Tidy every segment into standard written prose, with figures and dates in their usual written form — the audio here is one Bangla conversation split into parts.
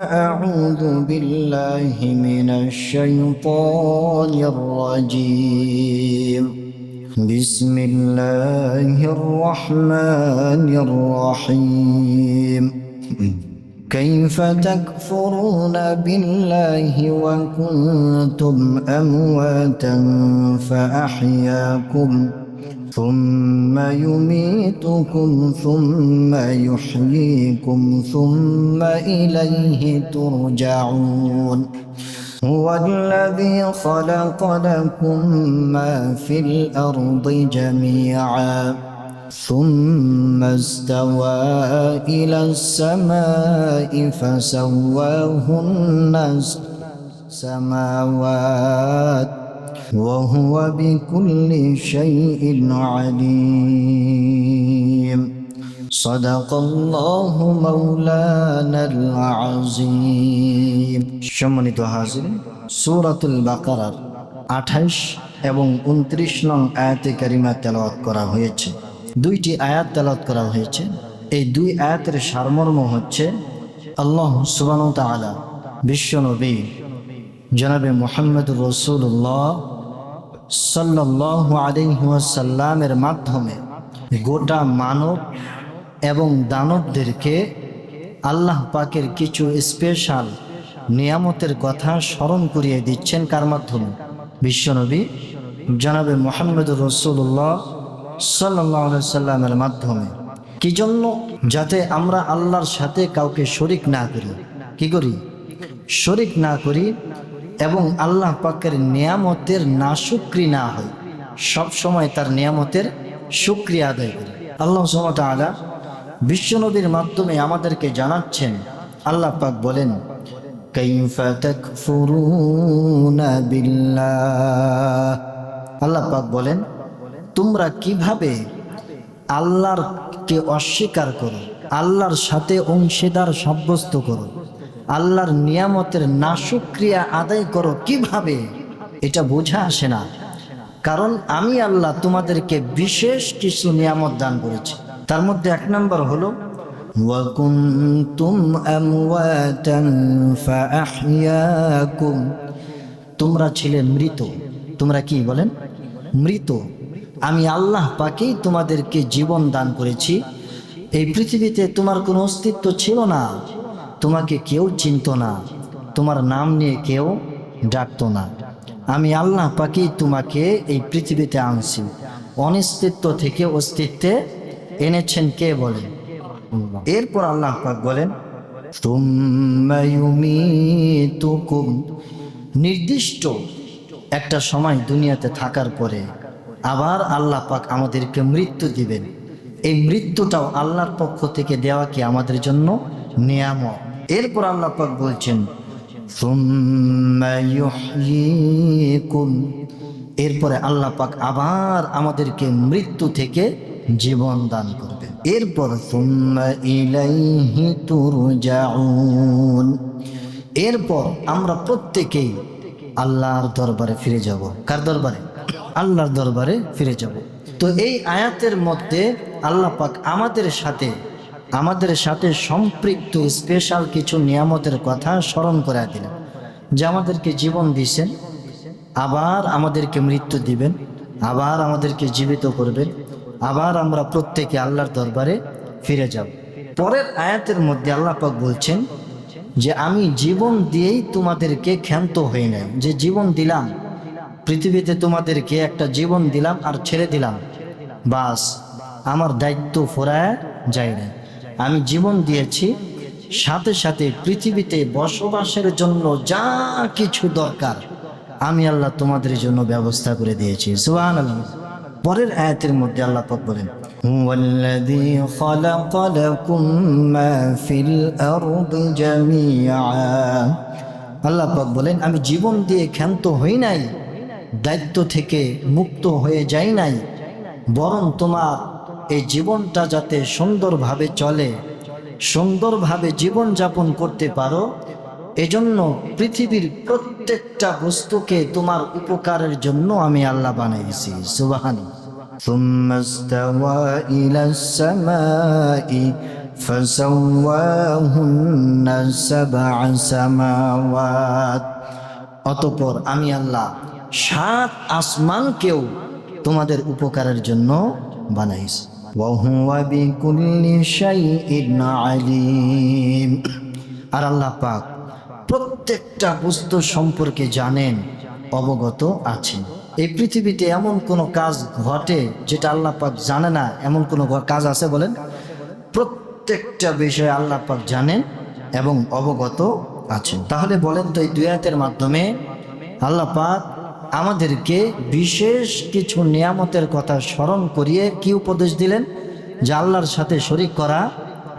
أعوذ بالله من الشيطان الرجيم. بسم الله الرحمن الرحيم. كيف تكفرون بالله وكنتم أمواتا فأحياكم ثم يميتكم ثم يحييكم ثم إليه ترجعون. هو الذي خلق لكم ما في الأرض جميعا ثم استوى إلى السماء فسواهن سماوات وهو بكل شيء عليم. صدق الله مولانا العظيم. সম্মানিত হাজিরিন, সূরাতুল বাকারার 28 এবং 29 নং আয়াতে কারিমা তেলাওয়াত করা হয়েছে। দুইটি আয়াত তেলাওয়াত করা হয়েছে। এই দুই আয়াতের সারমর্ম হচ্ছে আল্লাহ সুবহানাহু ওয়া তাআলা বিশ্বনবী জনাবে মুহাম্মদুর রাসূলুল্লাহ সাল্লাল্লাহু আলাইহি ওয়াসাল্লামের মাধ্যমে গোটা মানব এবং দানবদেরকে আল্লাহ পাকের কিছু স্পেশাল নিয়ামতের কথা স্মরণ করিয়ে দিচ্ছেন। কার মাধ্যমে? বিশ্বনবী জনাবে মুহাম্মদুর রাসূলুল্লাহ সাল্লাল্লাহু আলাইহি ওয়াসাল্লামের মাধ্যমে। কি জন্য? যাতে আমরা আল্লাহর সাথে কাউকে শরীক না করি। কি করি? শরীক না করি এবং আল্লাহ পাকের নিয়ামতের নাশুকরি না হয়, সব সময় তার নিয়ামতের শুকরিয়া আদায় করি। আল্লাহ সুবহানাহু ওয়া তাআলা বিশ্বনবীর মাধ্যমে আমাদেরকে জানাচ্ছেন। আল্লাহ পাক বলেন, কাইফা তাকফুরুনা বিল্লাহ। আল্লাহ পাক বলেন, তোমরা কিভাবে আল্লাহরকে অস্বীকার করো, আল্লাহর সাথে অংশীদার সাব্যস্ত করো, আল্লাহর নিয়ামতের নাশুকরিয়া আদায় করো কিভাবে? এটা বোঝা আসে না। কারণ আমি আল্লাহ তোমাদেরকে বিশেষ কিছু নিয়ামত দান করেছি। তার মধ্যে এক নম্বর হলো ওয়া কুনতুম আমওয়াতান ফাআহইয়াকুম। তোমরা ছিলে মৃত। তোমরা কি বলেন? মৃত। আমি আল্লাহ পাকেই তোমাদেরকে জীবন দান করেছি। এই পৃথিবীতে তোমার কোনো অস্তিত্ব ছিল না, তোমাকে কেউ চিনত না, তোমার নাম নিয়ে কেউ ডাকতো না। আমি আল্লাহ পাকেই তোমাকে এই পৃথিবীতে আনছি। অনিস্তিত্ব থেকে অস্তিত্বে এনেছেন কে বলেন? এরপর আল্লাহ পাক বলেন, সুম্মা ইউমীতুকুম। নির্দিষ্ট একটা সময় দুনিয়াতে থাকার পরে আবার আল্লাহ পাক আমাদেরকে মৃত্যু দিবেন। এই মৃত্যুটাও আল্লাহর পক্ষ থেকে দেওয়া কি আমাদের জন্য নিয়ামত। এরপর আল্লাহ পাক বলছেন, সুম্মা ইউহয়িকুম। এরপরে আল্লাহ পাক আবার আমাদেরকে মৃত্যু থেকে জীবন দান করবেন। এরপর সুম্মা ইলাইহি তুরজাউন। এরপর আমরা প্রত্যেকেই আল্লাহর দরবারে ফিরে যাব। কার দরবারে? আল্লাহর দরবারে ফিরে যাব। তো এই আয়াতের মধ্যে আল্লাহ পাক আমাদের সাথে সম্পৃক্ত স্পেশাল কিছু নিয়ামতের কথা স্মরণ করে দিলেন, যে আমাদেরকে জীবন দিয়েছেন, আবার আমাদেরকে মৃত্যু দিবেন, আবার আমাদেরকে জীবিত করবেন, আবার আমরা প্রত্যেকে আল্লাহর দরবারে ফিরে যাব। পরের আয়াতের মধ্যে আল্লাহ পাক বলছেন যে আমি জীবন দিয়েই তোমাদেরকে ক্ষান্ত হই নাই। যে জীবন দিলাম পৃথিবীতে, তোমাদেরকে একটা জীবন দিলাম আর ছেড়ে দিলাম, বাস আমার দায়িত্ব ফুরায় যায় না। আমি জীবন দিয়েছি, সাথে সাথে পৃথিবীতে বসবাসের জন্য যা কিছু দরকার আমি আল্লাহ তোমাদের জন্য ব্যবস্থা করে দিয়েছি। সুবহানাল্লাহ। পরের আয়াতের মধ্যে আল্লাহ পাক বলেন, হুয়াল্লাযী খালাকা লাকুম মা ফিল আরদি জামিআ। আল্লাহ পাক বলেন, আমি জীবন দিয়ে ক্ষান্ত হই নাই, দায়িত্ব থেকে মুক্ত হয়ে যাই নাই, বরং তোমার এই জীবনটা যাতে সুন্দরভাবে চলে, সুন্দরভাবে জীবন যাপন করতে পারো, এজন্য পৃথিবীর প্রত্যেকটা বস্তুকে তোমার উপকারের জন্য আমি আল্লাহ বানাইছি। সুবহানাল্লাহ। ثم استوى إلى السماء فسواهن سبع سماوات অতঃপর আমি আল্লাহ 7 আসমানকেও তোমাদের উপকারের জন্য বানাইছি ওয়াহুয়া বিকুল্লি শাইইন আলিম আর আল্লাহ পাক প্রত্যেকটা বস্তু সম্পর্কে জানেন, অবগত আছেন। এই পৃথিবীতে এমন কোনো কাজ ঘটে যেটা আল্লাহ পাক জানে না, এমন কোনো কাজ আছে বলেন? প্রত্যেকটা বিষয়ে আল্লাহ পাক জানেন এবং অবগত আছেন। তাহলে বলেন তো, এই দুই আয়াতের মাধ্যমে আল্লাহ পাক আমাদেরকে বিশেষ কিছু নিয়ামতের কথা স্মরণ করিয়ে কি উপদেশ দিলেন? যে আল্লাহর সাথে শরীক করা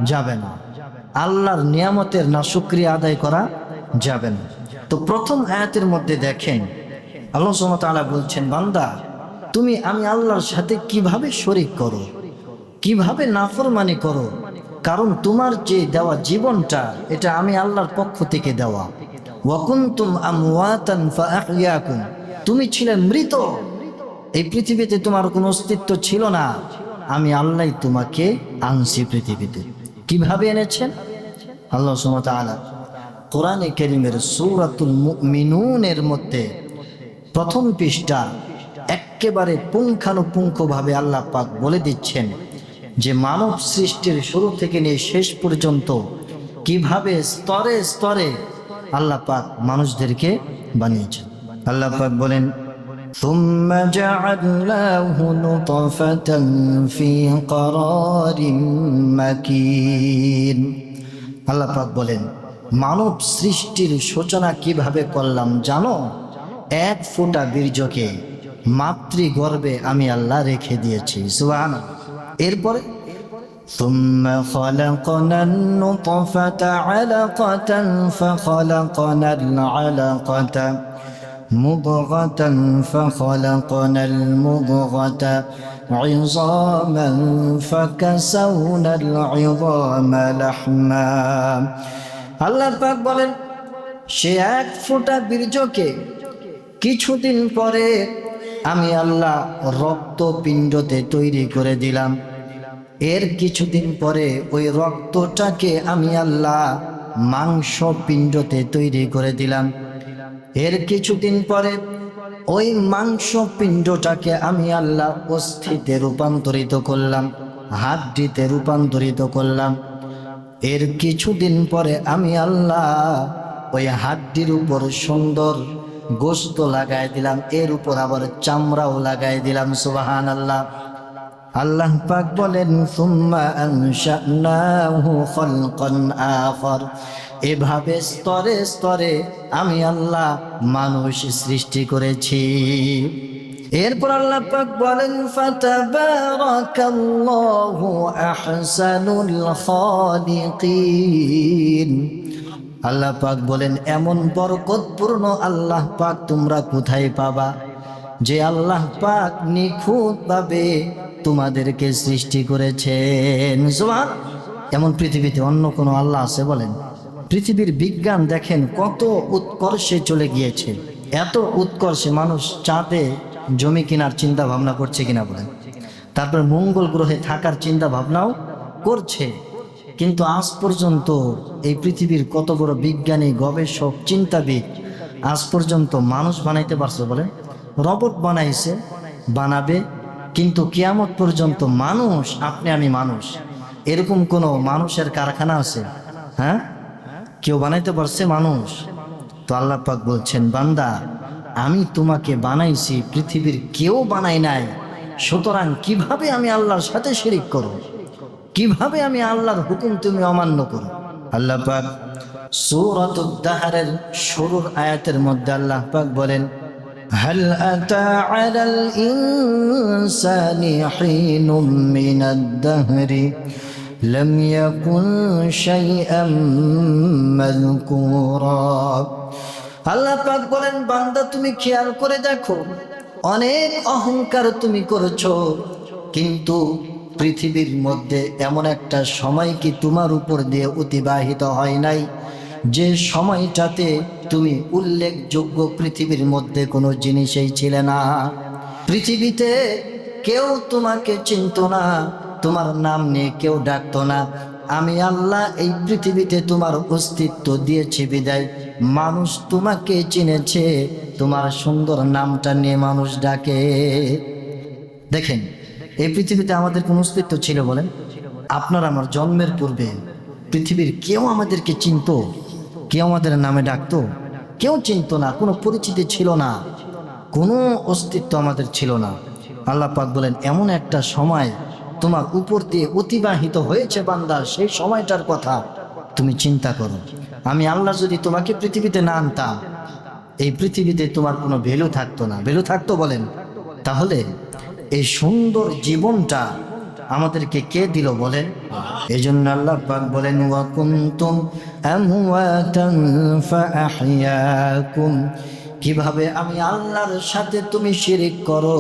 যাবে না, আল্লাহর নিয়ামতের না শুকরিয়া আদায় করা যাবে না। তো প্রথম আয়াতের মধ্যে দেখেন আল্লাহ সুবহানাহু ওয়া তাআলা বলছেন, বান্দা তুমি আমি আল্লাহর সাথে কিভাবে শরীক করো, কিভাবে নাফরমানি করো, কারণ তোমার যে দেওয়া জীবনটা এটা আমি আল্লাহর পক্ষ থেকে দেওয়া। ওয়া কুনতুম আমওয়াতান ফাআহইয়াকুম, তুমি ছিলে মৃত, এই পৃথিবীতে তোমার কোনো অস্তিত্ব ছিল না, আমি আল্লাহ তোমাকে আনছি পৃথিবীতে। কিভাবে এনেছেন? আল্লাহ সুবহানাহু ওয়া তাআলা কোরআনে কারীমের সূরাতুল মুমিনুনের মধ্যে প্রথম পৃষ্ঠা একেবারে পুঙ্খানুপুঙ্খভাবে আল্লাহ পাক বলে দিচ্ছেন যে মানব সৃষ্টির শুরু থেকে নিয়ে শেষ পর্যন্ত কিভাবে স্তরে স্তরে আল্লাহ পাক মানুষদেরকে বানিয়েছেন। আল্লাহ পাক বলেন, ثم جعلناه نطفة في قرار مكين। আল্লাহ পাক বলেন, মানব সৃষ্টির সূচনা কিভাবে করলাম জানো? 1 ফোঁটা বীর্যকে মাতৃগর্ভে আমি আল্লাহ রেখে দিয়েছি। সুবহানাল্লাহ। এরপরে ثم خلقنا النطفة علقة فخلقنا العلقة مضغة فخلقنا المضغة عظاما فكسونا العظام لحما। আল্লাহ পাক বলেন, সে 1 ফোঁটা বীর্যকে কিছুদিন পরে আমি আল্লাহ রক্তপিণ্ডতে তৈরি করে দিলাম। এর কিছুদিন পরে ওই রক্তটাকে আমি আল্লাহ মাংস পিণ্ডতে তৈরি করে দিলাম। এর কিছুদিন পরে ওই মাংস পিণ্ডটাকে আমি আল্লাহ অস্থিতে রূপান্তরিত করলাম, হাড্ডিতে রূপান্তরিত করলাম। এর কিছুদিন পরে আমি আল্লাহ ওই হাড্ডির উপর সুন্দর গোশত লাগাই দিলাম, এর উপর আবার চামড়াও লাগাই দিলাম। সুবহানাল্লাহ। আল্লাহ পাক বলেন, সুম্মা আনশানাহু খালকান আখার, এভাবে স্তরে স্তরে আমি আল্লাহ মানুষ সৃষ্টি করেছি। এরপর আল্লাহ পাক বলেন, ফাতাবারাকাল্লাহু আহসানুল খালিকিন। আল্লাহ পাক বলেন, এমন বরকতপূর্ণ আল্লাহ পাক তোমরা কোথায় পাবা যে আল্লাহ পাক নিখুঁতভাবে তোমাদেরকে সৃষ্টি করেছেন। সুবহানাল্লাহ। এমন পৃথিবীতে অন্য কোনো আল্লাহ আছে বলেন? পৃথিবীর বিজ্ঞান দেখেন কত উৎকর্ষে চলে গিয়েছে, এত উৎকর্ষে মানুষ চাঁদে জমি কেনার চিন্তা ভাবনা করছে কিনা বলেন? তারপর মঙ্গল গ্রহে থাকার চিন্তা ভাবনাও করছে। কিন্তু আজ পর্যন্ত এই পৃথিবীর কত বড় বিজ্ঞানী, গবেষক, চিন্তাবিদ আজ পর্যন্ত মানুষ বানাইতে পারছে বলেন? রোবট বানাইছে, বানাবে, কিন্তু কিয়ামত পর্যন্ত মানুষ, আপনি আমি মানুষ, এরকম কোনো মানুষের কারখানা আছে? হ্যাঁ, কেউ বানাইতে পারছে মানুষ? তো আল্লাহ পাক বলছেন, বান্দা আমি তোমাকে বানাইছি, পৃথিবীর কেউ বানাই নাই, সুতরাং কিভাবে আমি আল্লাহর সাথে শিরিক করো, কিভাবে আমি আল্লাহর হুকুম তুমি অমান্য করো? আল্লাহ পাক সূরাতুদ দাহরের শুরুর আয়াতের মধ্যে আল্লাহ পাক বলেন, হাল আতা আলাল ইনসানি হিনুম মিনাদ দাহরি লাম ইয়াকুন শাইআম মাযকুরা। আল্লাহ পাক বলেন, বান্দা তুমি খেয়াল করে দেখো, অনেক অহংকার তুমি করেছো, কিন্তু পৃথিবীর মধ্যে এমন একটা সময় কি তোমার উপর দিয়ে অতিবাহিত হয় নাই যে সময়টাতে তুমি উল্লেখযোগ্য পৃথিবীর মধ্যে কোনো জিনিসই ছিলে না। পৃথিবীতে কেউ তোমাকে চিনত না, তোমার নাম নিয়ে কেউ ডাকতো না। আমি আল্লাহ এই পৃথিবীতে তোমার অস্তিত্ব দিয়েছি বিদায় মানুষ তোমাকে চিনেছে, তোমার সুন্দর নামটা নিয়ে মানুষ ডাকে। দেখেন, এই পৃথিবীতে আমাদের কোনো অস্তিত্ব ছিল বলেন? আপনার আমার জন্মের পূর্বে পৃথিবীর কেউ আমাদেরকে চিনতো? কেউ আমাদের নামে ডাকতো? কেউ চিনতো না, কোনো পরিচিতি ছিল না, কোনো অস্তিত্ব আমাদের ছিল না। আল্লাহ পাক বলেন, এমন একটা সময় তোমার উপর দিয়ে অতিবাহিত হয়েছে বান্দা, সেই সময়টার কথা তুমি চিন্তা করো। আমি আল্লাহ যদি তোমাকে পৃথিবীতে না আনতাম, এই পৃথিবীতে তোমার কোনো ভ্যালু থাকতো না। ভ্যালু থাকতো বলেন? তাহলে এই সুন্দর জীবনটা আমাদেরকে কে দিল বলেন? এই জন্য আল্লাহ পাক বলেন, ওয়া কুনতুম আমওয়াতান ফাআহইয়াকুম। কিভাবে আমি আল্লাহর সাথে তুমি শিরিক করো,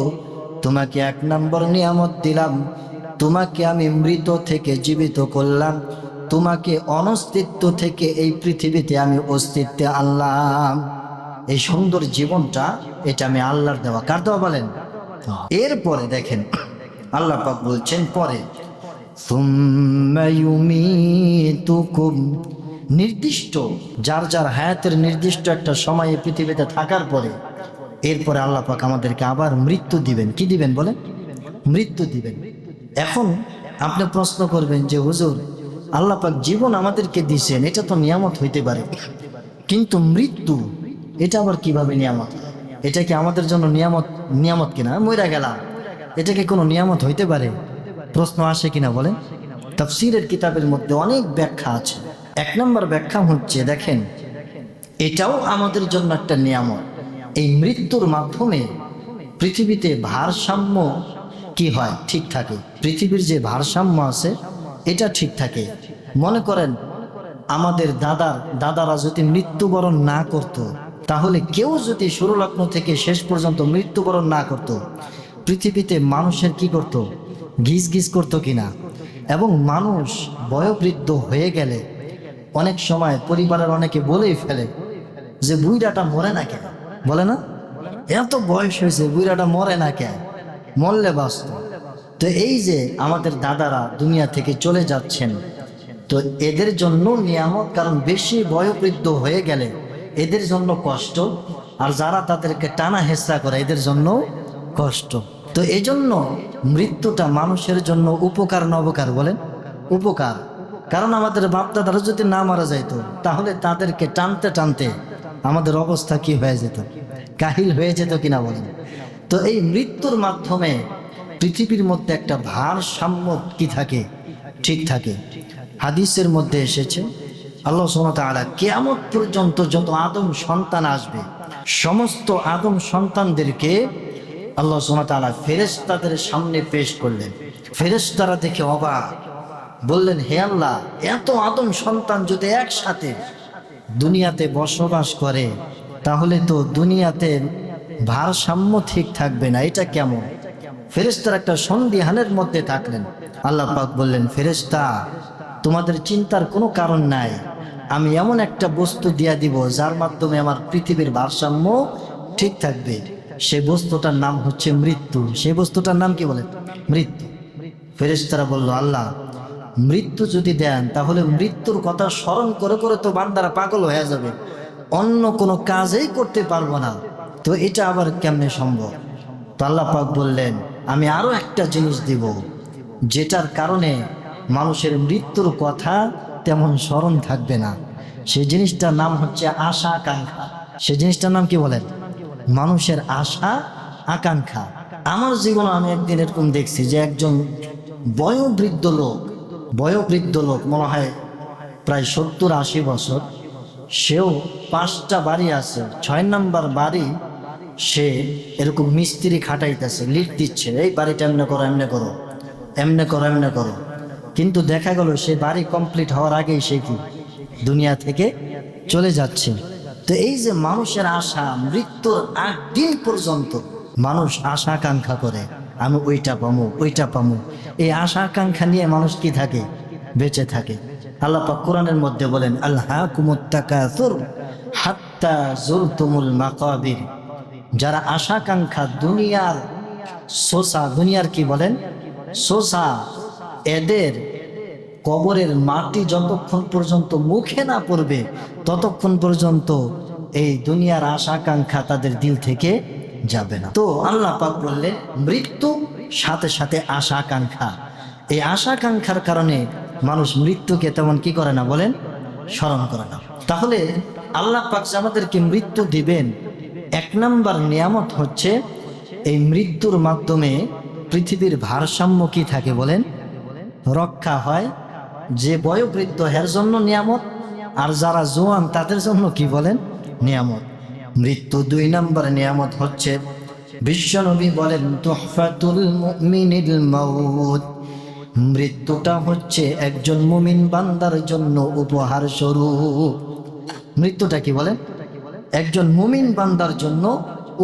তোমাকে এক নম্বর নিয়ামত দিলাম, তোমাকে আমি মৃত থেকে জীবিত করলাম, তোমাকে অনস্তিত্ব থেকে এই পৃথিবীতে আমি অস্তিত্বে আনলাম। এই সুন্দর জীবনটা এটা আমি আল্লাহর দেওয়া। কার দেওয়া বলেন? এরপরে দেখেন আল্লাহ পাক বলছেন পরে, সুম্মা ইউমিতুকুম, নির্দিষ্ট যার যার হায়াতের নির্দিষ্ট একটা সময়ে পৃথিবীতে থাকার পরে এরপরে আল্লাহ পাক আমাদেরকে আবার মৃত্যু দিবেন। কি দিবেন বলেন? মৃত্যু দিবেন। এখন আপনি প্রশ্ন করবেন যে হুজুর, আল্লাহ পাক জীবন আমাদেরকে দিয়েছেন, এটা তো নিয়ামত হইতে পারে, কিন্তু মৃত্যু এটা আবার কিভাবে নিয়ামত? এটা কি আমাদের জন্য নিয়ামত? নিয়ামত কিনা? মইরা গেলাম, এটা কি কোনো নিয়ামত হইতে পারে? প্রশ্ন আসে কিনা বলেন? তাফসীরের কিতাবের মধ্যে অনেক ব্যাখ্যা আছে। এক নম্বর ব্যাখ্যা হচ্ছে, দেখেন, এটাও আমাদের জন্য একটা নিয়ামত। এই মৃত্যুর মাধ্যমে পৃথিবীতে ভারসাম্য কি হয়? ঠিক থাকে। পৃথিবীর যে ভারসাম্য আছে এটা ঠিক থাকে। মনে করেন আমাদের দাদারা যদি মৃত্যুবরণ না করত, তাহলে কেউ যদি শুরু লগ্ন থেকে শেষ পর্যন্ত মৃত্যুবরণ না করত, পৃথিবীতে মানুষের কি করত? গিজ গিজ করতো কিনা? এবং মানুষ বয়োবৃদ্ধ হয়ে গেলে অনেক সময় পরিবারের অনেকে বলেই ফেলে যে বুইড়াটা মরে না কেন? বলে না? এত বয়স হয়েছে, বুইড়াটা মরে না কেন? মরলে বাঁচত। তো এই যে আমাদের দাদারা দুনিয়া থেকে চলে যাচ্ছেন, তো এদের জন্য নিয়ামত, কারণ বেশি বয়োবৃদ্ধ হয়ে গেলে এদের জন্য কষ্ট, আর যারা তাদেরকে টানা হেঁচড়া করে এদের জন্য কষ্ট। তো এই জন্য মৃত্যুটা মানুষের জন্য উপকার না অপকার বলেন? উপকার। কারণ আমাদের বাপদাদারা যদি না মারা যাইতো, তাহলে তাদেরকে টানতে টানতে আমাদের অবস্থা কি হয়ে যেত? কাহিল হয়ে যেত কিনা বলেন? তো এই মৃত্যুর মাধ্যমে পৃথিবীর মধ্যে একটা ভারসাম্য কি থাকে? ঠিক থাকে। হাদিসের মধ্যে এসেছে, আল্লাহ সুবহানাহু ওয়া তাআলা কিয়ামত পর্যন্ত যত আদম সন্তান আসবে, সমস্ত আদম সন্তানদেরকে আল্লাহ সুবহানাহু ওয়া তাআলা ফেরেশতাদের সামনে পেশ করলেন। ফেরেশতারা দেখে অবাক, বললেন, হে আল্লাহ, এত আদম সন্তান যদি একসাথে দুনিয়াতে বসবাস করে, তাহলে তো দুনিয়াতে ভারসাম্য ঠিক থাকবে না, এটা কেমন? ফেরেশতারা একটা সন্দিহানের মধ্যে থাকলেন। আল্লাহ পাক বললেন, ফেরেশতা, তোমাদের চিন্তার কোনো কারণ নাই, আমি এমন একটা বস্তু দিয়া দিব যার মাধ্যমে আমার পৃথিবীর ভারসাম্য ঠিক থাকবে। সেই বস্তুটার নাম হচ্ছে মৃত্যু। সেই বস্তুটার নাম কি বলেন? মৃত্যু। ফেরেশতারা বলল, আল্লাহ, মৃত্যু যদি দেন, তাহলে মৃত্যুর কথা স্মরণ করে করে তো বান্দারা পাগল হয়ে যাবে, অন্য কোনো কাজেই করতে পারবো না, তো এটা আবার কেমনে সম্ভব? তো আল্লাহ পাক বললেন, আমি আরো একটা জিনিস দিব, যেটার কারণে মানুষের মৃত্যুর কথা তেমন স্মরণ থাকবে না। সেই জিনিসটার নাম হচ্ছে আশা আকাঙ্ক্ষা। সেই জিনিসটার নাম কি বলেন? মানুষের আশা আকাঙ্ক্ষা। আমার জীবনে আমি একদিন এরকম দেখছি যে একজন বয়োবৃদ্ধ লোক মনে হয় প্রায় 70-80 বছর, সেও 5টা বাড়ি আছে, 6 নম্বর বাড়ি সে এরকম মিস্ত্রি খাটাইতেছে, লিড দিচ্ছে, এই বাড়িটা এমনি করো, এমনি করো, এমনি করো, এমনি করো। কিন্তু দেখা গেল সে বাড়ি কমপ্লিট হওয়ার আগেই সে কি দুনিয়া থেকে চলে যাচ্ছে। তো এই যে মানুষের আশা, মৃত্যুর আগ দিন পর্যন্ত মানুষ আশা আকাঙ্ক্ষা করে, আমি ওইটা পামু, ওইটা পামু। এই আশা আকাঙ্ক্ষা নিয়ে মানুষ কি থাকে? বেঁচে থাকে। আল্লাহ পাক কোরআনের মধ্যে বলেন, আলহাকুমুত তাকাসুর হাত্তা যুরতুমুল মাকাবির। যারা আশা আকাঙ্ক্ষা, দুনিয়ার সোসা, দুনিয়ার কি বলেন? সোসা, এদের কবরের মাটি যতক্ষণ পর্যন্ত মুখে না পড়বে ততক্ষণ পর্যন্ত এই দুনিয়ার আশা আকাঙ্ক্ষা তাদের দিল থেকে যাবে না। তো আল্লাহ পাক বললেন মৃত্যু সাথে সাথে আশা আকাঙ্ক্ষা। এই আশা আকাঙ্ক্ষার কারণে মানুষ মৃত্যুকে তেমন কি করে না বলেন, স্মরণ করে না। তাহলে আল্লাহ পাক যে আমাদেরকে মৃত্যু দিবেন, এক নাম্বার নিয়ামত হচ্ছে এই মৃত্যুর মাধ্যমে পৃথিবীর ভারসাম্য কি থাকে বলেন, রক্ষা হয়। যে বয়োবৃদ্ধ এর জন্য নিয়ামত, আর যারা জোয়ান তাদের জন্য কি বলেন, নিয়ামত। মৃত্যু দুই নাম্বার নিয়ামত হচ্ছে, বিশ্বনবী বলেন তুহফাতুল মুমিনিল মাউত, মৃত্যুটা হচ্ছে একজন মুমিন বান্দার জন্য উপহার স্বরূপ। মৃত্যুটা কি বলেন, একজন মুমিন বান্দার জন্য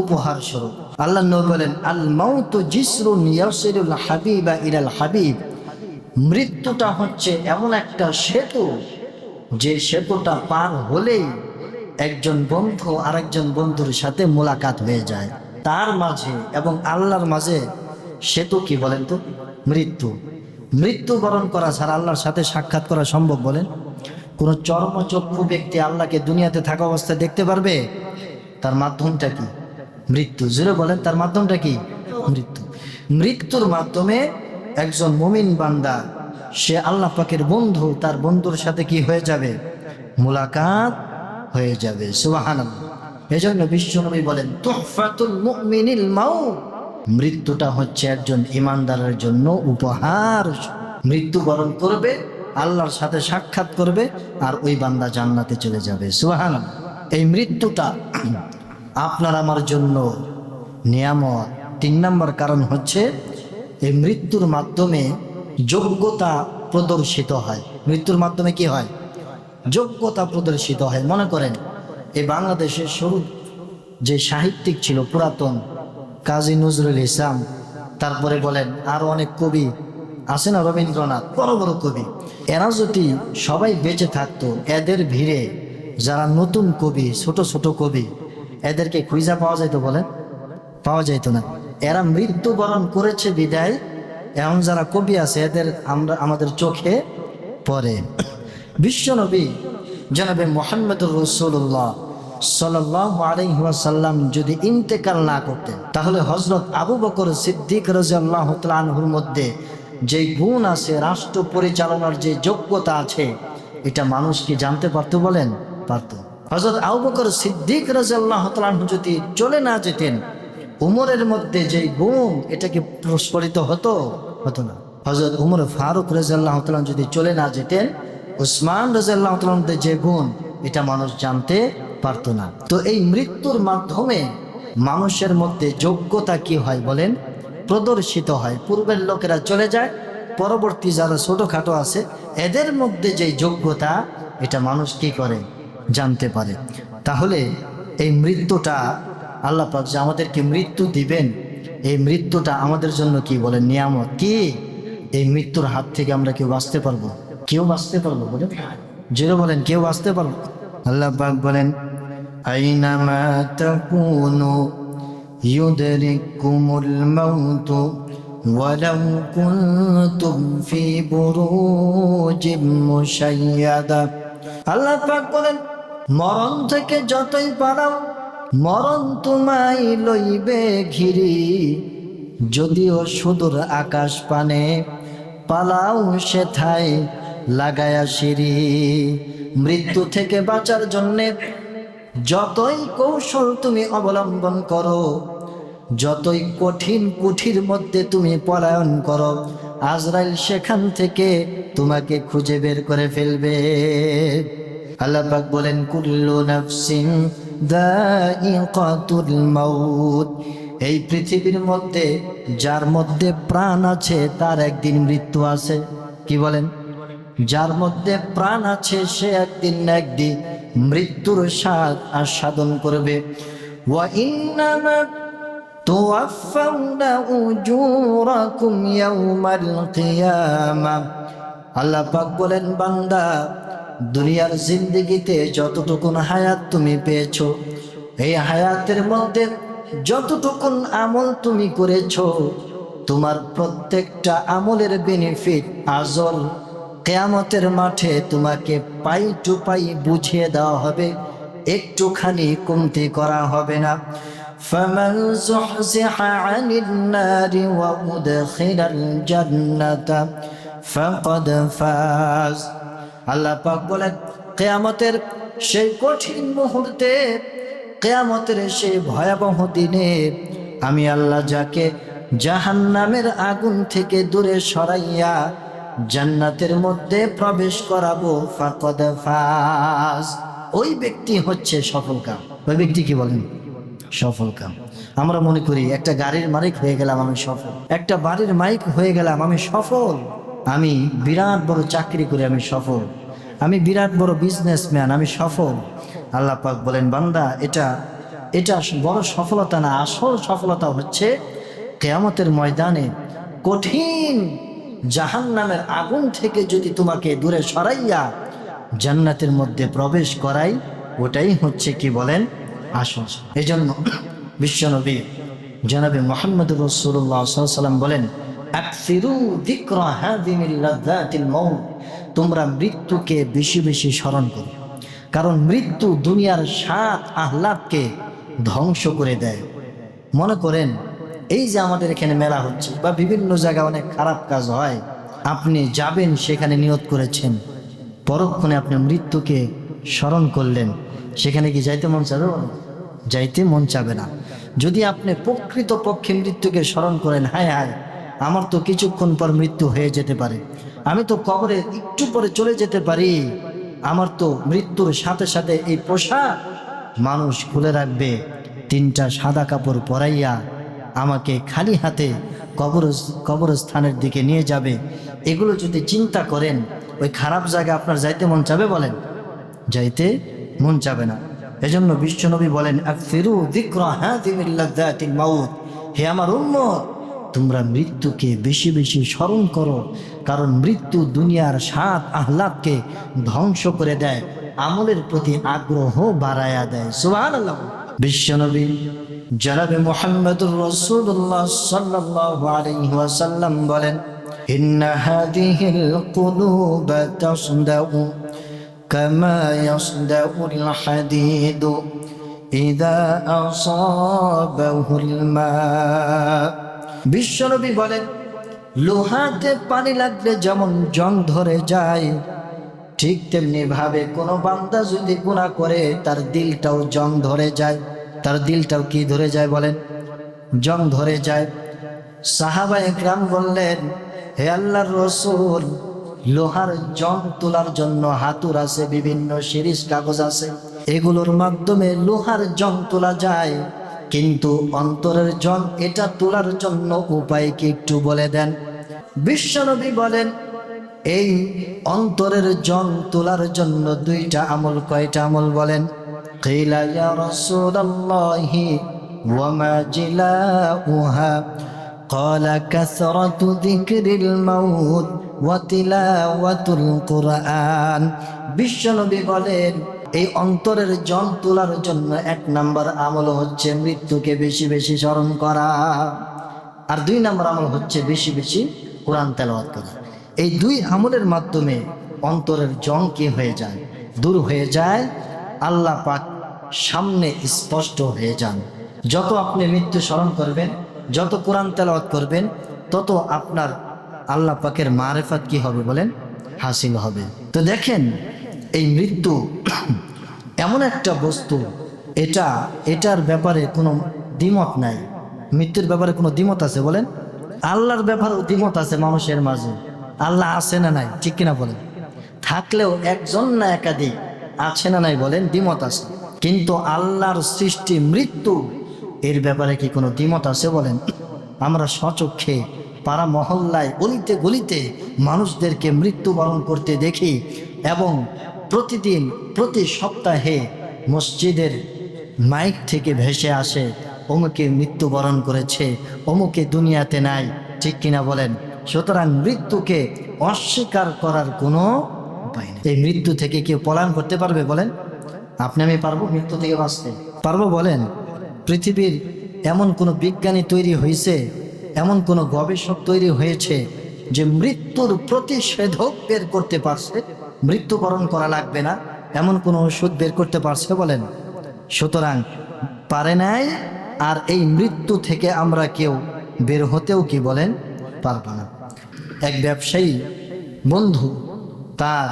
উপহার স্বরূপ। আল্লাহ নবী বলেন আল মাউতু জিসরুন ইয়াসিরুল হাবিবা ইলাল হাবিব, মৃত্যুটা হচ্ছে এমন একটা সেতু, যে সেতুটা পার হলেই একজন বন্ধু আরেকজন বন্ধুর সাথে মোলাকাত হয়ে যায়। তার মাঝে এবং আল্লাহর মাঝে সেতু কি বলেন তো, মৃত্যু। মৃত্যুবরণ করা ছাড়া আল্লাহর সাথে সাক্ষাৎ করা সম্ভব বলেন? কোন চর্মচক্ষু ব্যক্তি আল্লাহকে দুনিয়াতে থাকা অবস্থায় দেখতে পারবে? তার মাধ্যমটা কি? মৃত্যু। জোরে বলেন, তার মাধ্যমটা কি? মৃত্যু। মৃত্যুর মাধ্যমে একজন মুমিন বান্দা সে আল্লাহ পাকের বন্ধু, তার বন্ধুর সাথে কি হয়ে যাবে, মুলাকাত হয়ে যাবে। সুবহানাল্লাহ। এজন্য বিশ্বনবী বলেন তুহফাতুল মুমিনিল মাউত, মৃত্যুটা হচ্ছে একজন ইমানদারের জন্য উপহার। মৃত্যুবরণ করবে, আল্লাহর সাথে সাক্ষাৎ করবে, আর ওই বান্দা জান্নাতে চলে যাবে। সুবহানাল্লাহ। এই মৃত্যুটা আপনার আমার জন্য নিয়ামত। তিন নম্বর কারণ হচ্ছে এই মৃত্যুর মাধ্যমে যোগ্যতা প্রদর্শিত হয়। মৃত্যুর মাধ্যমে কি হয়, যোগ্যতা প্রদর্শিত হয়। মনে করেন এই বাংলাদেশের শুরু যে সাহিত্যিক ছিল পুরাতন, কাজী নজরুল ইসলাম, তারপরে বলেন আরো অনেক কবি আছে না, রবীন্দ্রনাথ, বড় বড় কবি, এরা যদি সবাই বেঁচে থাকতো, এদের ভিড়ে যারা নতুন কবি, ছোট ছোট কবি, এদেরকে খুঁজা পাওয়া যাইতো বলেন? পাওয়া যাইতো না। এরা মৃত্যুবরণ করেছে বিদায় এখন যারা কবি আছে এদের আমাদের চোখে পড়ে। বিশ্বনবী জনাবে মুহাম্মদুর রাসূলুল্লাহ সাল্লাল্লাহু আলাইহি ওয়াসাল্লাম যদি ইন্তেকাল না করতেন, তাহলে হযরত আবু বকর সিদ্দিক রাদিয়াল্লাহু তাআলা আনহুর মধ্যে যে গুণ আছে, রাষ্ট্র পরিচালনার যে যোগ্যতা আছে, এটা মানুষ কি জানতে পারতো বলেন? পারত। হযরত আবু বকর সিদ্দিক রাদিয়াল্লাহু তাআলা আনহু যদি চলে না যেতেন, উমরের মধ্যে যে গুণ, এটা কি প্রস্ফুটিত হতো? হতো না। হযরত উমর ফারুক রাদিয়াল্লাহু তাআলা যদি চলে না যেতেন, উসমান রাদিয়াল্লাহু তাআলার মধ্যে যে গুণ, এটা মানুষ জানতে পারতো না। তো এই মৃত্যুর মাধ্যমে মানুষের মধ্যে যোগ্যতা কি হয় বলেন? প্রদর্শিত হয়। পূর্বের লোকেরা চলে যায়, পরবর্তী যারা ছোটখাটো আছে এদের মধ্যে যে যোগ্যতা, এটা মানুষ কি করে, জানতে পারে। তাহলে এই মৃত্যুটা আল্লাহ পাক যে আমাদেরকে মৃত্যু দিবেন, এই মৃত্যুটা আমাদের জন্য কি বলেন, নিয়ামত। কি এই মৃত্যুর হাত থেকে আমরা কেউ বাঁচতে পারবো? কেউ বাঁচতে পারবো বলেন? জেরো বলেন, কেউ বাঁচতে পারবো? আল্লাহ পাক বলেন আইনামা তাকুনু ইউদরিকুমুল মাউতু ওয়ালাউ কুনতুম ফি বুরুজিম মুশাইয়াদা। আল্লাহ পাক বলেন মরণ থেকে যতই পালাও, মরণ তোমায় লইবে ঘিরি, যদিও সুদূর আকাশ পানে পালাও সেথায় লাগায়া সিঁড়ি। মৃত্যু থেকে বাঁচার জন্যে যতই কৌশল তুমি অবলম্বন করো, যতই কঠিন কুঠির মধ্যে তুমি পলায়ন করো, আজরাইল সেখান থেকে তোমাকে খুঁজে বের করে ফেলবে। আল্লাহ পাক বলেন কুল্লু নাফসিন যায়িকাতুল মাউত, এই পৃথিবীর মধ্যে যার মধ্যে প্রাণ আছে তার একদিন মৃত্যু আছে। কি বলেন? যার মধ্যে প্রাণ আছে সে একদিন না একদিন মৃত্যুর স্বাদ আস্বাদন করবে। ওয়া ইন্নামা তুওয়াফাউনা উজুরাকুম ইয়াউমাল কিয়ামাহ। আল্লাহ পাক বলেন বান্দা, দুনিয়ার জিন্দেগিতে যতটুকুন হায়াত তুমি পেয়েছো, এই হায়াতের মধ্যে যতটুকুন আমল তুমি করেছো, তোমার প্রত্যেকটা আমলের বেনিফিট, আজর কিয়ামতের মাঠে তোমাকে পাই টু পাই বুঝিয়ে দেওয়া হবে, একটুখানি কমতি করা হবে না। فمن زحزح عن النار وأدخل الجنة فقد فاز। আল্লাহ পাক বলেন, কিয়ামতের সেই কঠিন মুহূর্তে, কিয়ামতের সেই ভয়াবহ দিনে আমি আল্লাহ যাকে জাহান্নামের আগুন থেকে দূরে সরাইয়া জান্নাতের মধ্যে প্রবেশ করাবো, ফাকাদ ফাজ, ওই ব্যক্তি হচ্ছে সফল কাম। ওই ব্যক্তি কি বলেন? সফল কাম। আমরা মনে করি একটা গাড়ির মালিক হয়ে গেলাম আমি সফল, একটা বাড়ির মালিক হয়ে গেলাম আমি সফল, আমি বিরাট বড় চাকরি করে আমি সফল, আমি বিরাট বড় বিজনেসম্যান আমি সফল। আল্লাহ পাক বলেন, বান্দা এটা বড় সফলতা না, আসল সফলতা হচ্ছে কিয়ামতের ময়দানে কঠিন জাহান্নামের আগুন থেকে যদি তোমাকে দূরে সরাইয়া জান্নাতের মধ্যে প্রবেশ করাই, ওটাই হচ্ছে কি বলেন? আসল। এই জন্য বিশ্বনবী জনাবে মুহাম্মদুর রাসূলুল্লাহ সাল্লাল্লাহু আলাইহি ওয়াসাল্লাম বলেন, আকসিরু যিকরা হাযিহিল লাযাতিল মাউত, তোমরা মৃত্যুকে বেশি বেশি স্মরণ করো, কারণ মৃত্যু দুনিয়ার স্বাদ আহ্লাদকে ধ্বংস করে দেয়। মনে করেন এই যে আমাদের এখানে মেলা হচ্ছে বা বিভিন্ন জায়গায় অনেক খারাপ কাজ হয়, আপনি যাবেন, সেখানে নিয়ত করেছেন, পরক্ষণে আপনি মৃত্যুকে স্মরণ করলেন, সেখানে কি যাইতে মন চাবে? যাইতে মন চাবে না। যদি আপনি প্রকৃত পক্ষে মৃত্যুকে স্মরণ করেন, হায় হায় আমার তো কিছুক্ষণ পর মৃত্যু হয়ে যেতে পারে, আমি তো কবরে একটু পরে চলে যেতে পারি, আমার তো মৃত্যুর সাথে সাথে এই পোশাক মানুষ খুলে রাখবে, 3টা সাদা কাপড় পরাইয়া আমাকে খালি হাতে কবরস্থানের দিকে নিয়ে যাবে, এগুলো যদি চিন্তা করেন, ওই খারাপ জায়গা আপনার যাইতে মন চাবে? বলেন, যাইতে মন চাবে না। এজন্য বিশ্বনবী বলেন, আকসিরু যিকরা হাযিহিল লাযাতিল মাউত, হে আমার উম্মত, তোমরা মৃত্যুকে বেশি বেশি স্মরণ করো, কারণ মৃত্যু দুনিয়ার স্বাদ আহ্লাদকে ধ্বংস করে দেয়, আমলের প্রতি আগ্রহ বাড়ায়া দেয়। সুবহানাল্লাহ। বিশ্বনবী জনাবে মুহাম্মদুর রাসূলুল্লাহ সাল্লাল্লাহু আলাইহি ওয়াসাল্লাম বলেন, ইন্না হাযিহিল কুলুবা তাসদাউ কামা ইয়াসদাউল হাদীদু ইযা আসাবাহুল মা। বিশ্বনবী বলেন, লোহাতে পানি লাগলে যেমন জং ধরে যায়, ঠিক তেমনি ভাবে কোনো বান্দা যদি গুনাহ করে তার দিলটাও জং ধরে যায়। তার দিলটাও কি ধরে যায় বলেন? জং ধরে যায়। সাহাবা একরাম বললেন, হে আল্লাহর রাসূল, লোহার জং তোলার জন্য হাতুর আছে, বিভিন্ন শিরিষ কাগজ আছে, এগুলোর মাধ্যমে লোহার জং তোলা যায়, কিন্তু অন্তরের জং এটা তোলার জন্য উপায় কি একটু বলে দেন। বিশ্বনবী বলেন, এই অন্তরের জং তোলার জন্য 2টা আমল। কয়টা আমল বলেন? কিলা ইয়া রাসূলুল্লাহি ওয়া মা জিলাউহা, ক্বালা কাসরাতু যিকরিল মাউত ওয়া তিলাওয়াতুল কুরআন। বিশ্বনবী বলেন, এই অন্তরের জং তোলার জন্য 1 নাম্বার আমল হচ্ছে মৃত্যুকে বেশি বেশি স্মরণ করা, আর 2 নাম্বার আমল হচ্ছে বেশি বেশি কোরআন তেলাওয়াত করা। এই 2 আমলের মাধ্যমে অন্তরের জং কি হয়ে যায়? দূর হয়ে যায়, আল্লাহ পাক সামনে স্পষ্ট হয়ে যান। যত আপনি মৃত্যু স্মরণ করবেন, যত কোরআন তেলাওয়াত করবেন, তত আপনার আল্লাহ পাকের মারেফাত কি হবে বলেন? হাসিল হবে। তো দেখেন, এই মৃত্যু এমন একটা বস্তু, এটার ব্যাপারে কোনো দ্বিমত নাই। মৃত্যুর ব্যাপারে কোনো দ্বিমত আছে বলেন? আল্লাহর ব্যাপারেও দ্বিমত আছে মানুষের মাঝে। আল্লাহ আছে না নাই, ঠিক কিনা বলেন? থাকলেও একজন না একাধিক, আছে না নাই বলেন? দ্বিমত আছে। কিন্তু আল্লাহর সৃষ্টি মৃত্যু, এর ব্যাপারে কি কোনো দ্বিমত আছে বলেন? আমরা স্বচক্ষে পাড়া মহল্লায় গলিতে গলিতে মানুষদেরকে মৃত্যুবরণ করতে দেখি, এবং প্রতিদিন প্রতি সপ্তাহে মসজিদের মাইক থেকে ভেসে আসে, অমুকে মৃত্যুবরণ করেছে, অমুকে দুনিয়াতে নাই, ঠিক কিনা বলেন? সুতরাং মৃত্যুকে অস্বীকার করার কোনো উপায় নেই। এই মৃত্যু থেকে কেউ পলায়ন করতে পারবে বলেন? আপনি আমি পারবো মৃত্যু থেকে বাঁচতে? পারবো বলেন? পৃথিবীর এমন কোনো বিজ্ঞানী তৈরি হয়েছে, এমন কোনো গবেষক তৈরি হয়েছে যে মৃত্যুর প্রতিষেধক বের করতে পারছে, মৃত্যুবরণ করা লাগবে না এমন কোনো ওষুধ বের করতে পারছে বলেন? সুতরাং পারে নাই। আর এই মৃত্যু থেকে আমরা কেউ বের হতেও কি বলেন পারবো না। এক ব্যবসায়ী বন্ধু তার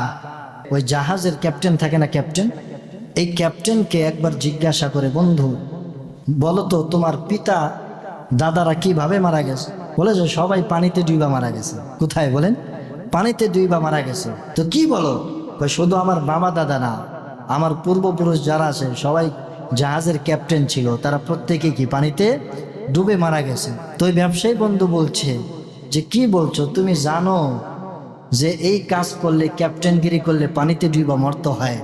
ওই জাহাজের ক্যাপ্টেন থাকে না, ক্যাপ্টেন, এই ক্যাপ্টেনকে একবার জিজ্ঞাসা করে, বন্ধু বলো তো তোমার পিতা দাদারা কিভাবে মারা গেছে? বলে যে সবাই পানিতে ডুবা মারা গেছে। কোথায় বলেন? পানিতে ডুবা মারা গেছে। তো কি বলো? শুধু আমার বাবা দাদা না, আমার পূর্বপুরুষ যারা আছে সবাই জাহাজের ক্যাপ্টেন ছিল, তারা প্রত্যেকে কি পানিতে ডুবে মারা গেছে। তো ওই ব্যবসায়ী বন্ধু বলছে যে কি বলছো, তুমি জানো যে এই কাজ করলে, ক্যাপ্টেনগিরি করলে পানিতে ডুবা মরতে হয়,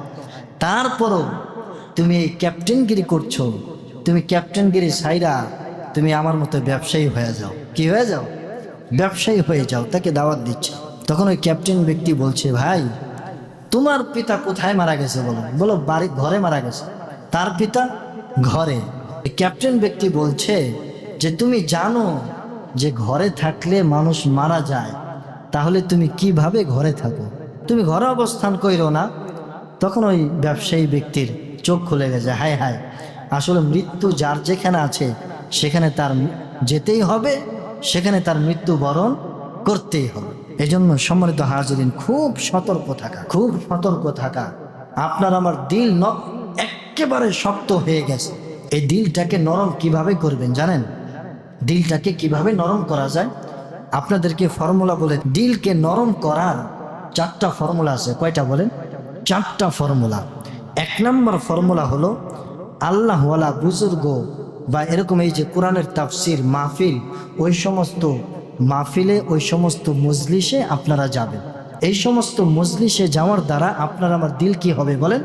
তারপরও তুমি এই ক্যাপ্টেনগিরি করছো। তুমি ক্যাপ্টেনগিরি ছাইরা তুমি আমার মতো ব্যবসায়ী হয়ে যাও। কি হয়ে যাও? ব্যবসায়ী হয়ে যাও। তাকে দাওয়াত দিচ্ছে। তখন ওই ক্যাপ্টেন ব্যক্তি বলছে, ভাই তোমার পিতা কোথায় মারা গেছে বলো? বলো বাড়ি ঘরে মারা গেছে। তার পিতা ঘরে। ক্যাপ্টেন ব্যক্তি বলছে যে তুমি জানো যে ঘরে থাকলে মানুষ মারা যায়, তাহলে তুমি কিভাবে ঘরে থাকো? তুমি ঘরে অবস্থান কইরো না। তখন ওই ব্যবসায়ী ব্যক্তির চোখ খুলে গেছে, হায় হায়, আসলে মৃত্যু যার যেখানে আছে সেখানে তার যেতেই হবে, সেখানে তার মৃত্যু বরণ করতেই হবে। এজন্য সম্মানিত হাজিরিন, খুব সতর্ক থাকা, খুব সতর্ক থাকা। আপনার আমার দিল একেবারে শক্ত হয়ে গেছে। এই দিলটাকে নরম কিভাবে করবেন জানেন? দিলটাকে কিভাবে নরম করা যায় আপনাদেরকে ফর্মুলা বলে। দিলকে নরম করার 4টা ফর্মুলা আছে। কয়টা বলেন? 4টা ফর্মুলা। 1 নম্বর ফর্মুলা হলো আল্লাহওয়ালা বুজুর্গ বা এরকম এই যে কোরআনের তাফসির মাহফিল, ওই সমস্ত মাহফিলে, ওই সমস্ত মজলিসে আপনারা যাবেন। এই সমস্ত মজলিসে যাওয়ার দ্বারা আপনার আমার দিল কি হবে বলেন?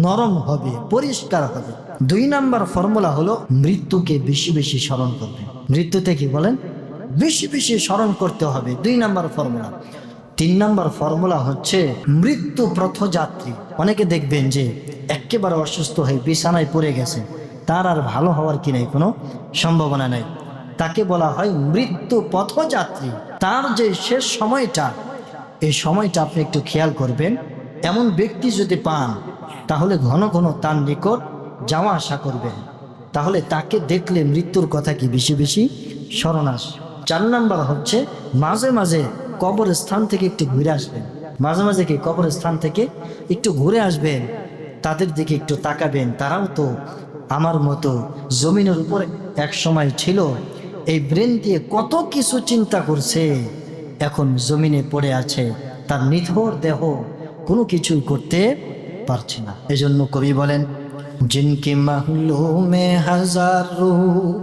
নরম হবে, পরিষ্কার হবে। 2 নম্বর ফর্মুলা হলো মৃত্যুকে বেশি বেশি স্মরণ করবে। মৃত্যুতে কি বলেন? বেশি বেশি স্মরণ করতে হবে। 2 নম্বর ফর্মুলা। 3 নম্বর ফর্মুলা হচ্ছে মৃত্যু পথযাত্রী। অনেকে দেখবেন যে একেবারে অসুস্থ হয়ে বিছানায় পড়ে গেছে, তার আর ভালো হওয়ার কি নাই, কোনো সম্ভাবনা নাই। তাকে বলা হয় মৃত্যু পথযাত্রী। তার যে শেষ সময়টা, এই সময়টা আপনি একটু খেয়াল করবেন। এমন ব্যক্তি যদি পান তাহলে ঘন ঘন তার নিকট যাওয়া আসা করবেন। তাহলে তাকে দেখলে মৃত্যুর কথা কি বেশি বেশি স্মরণ আসে। 4 নম্বর হচ্ছে মাঝে মাঝে কবরস্থান থেকে একটু ঘুরে আসবেন। মাঝে মাঝে কি কবরস্থান থেকে একটু ঘুরে আসবেন, তাদের দিকে একটু তাকাবেন। তারাও তো আমার মতো জমিনের উপর এক সময় ছিল, এই ব্রেন দিয়ে কত কিছু চিন্তা করছে, এখন জমিনে পড়ে আছে, তার নিথর দেহ কোনো কিছুই করতে পারছে না। এজন্য কবি বলেন, জিনকি মাহলুমে হাজার রূপ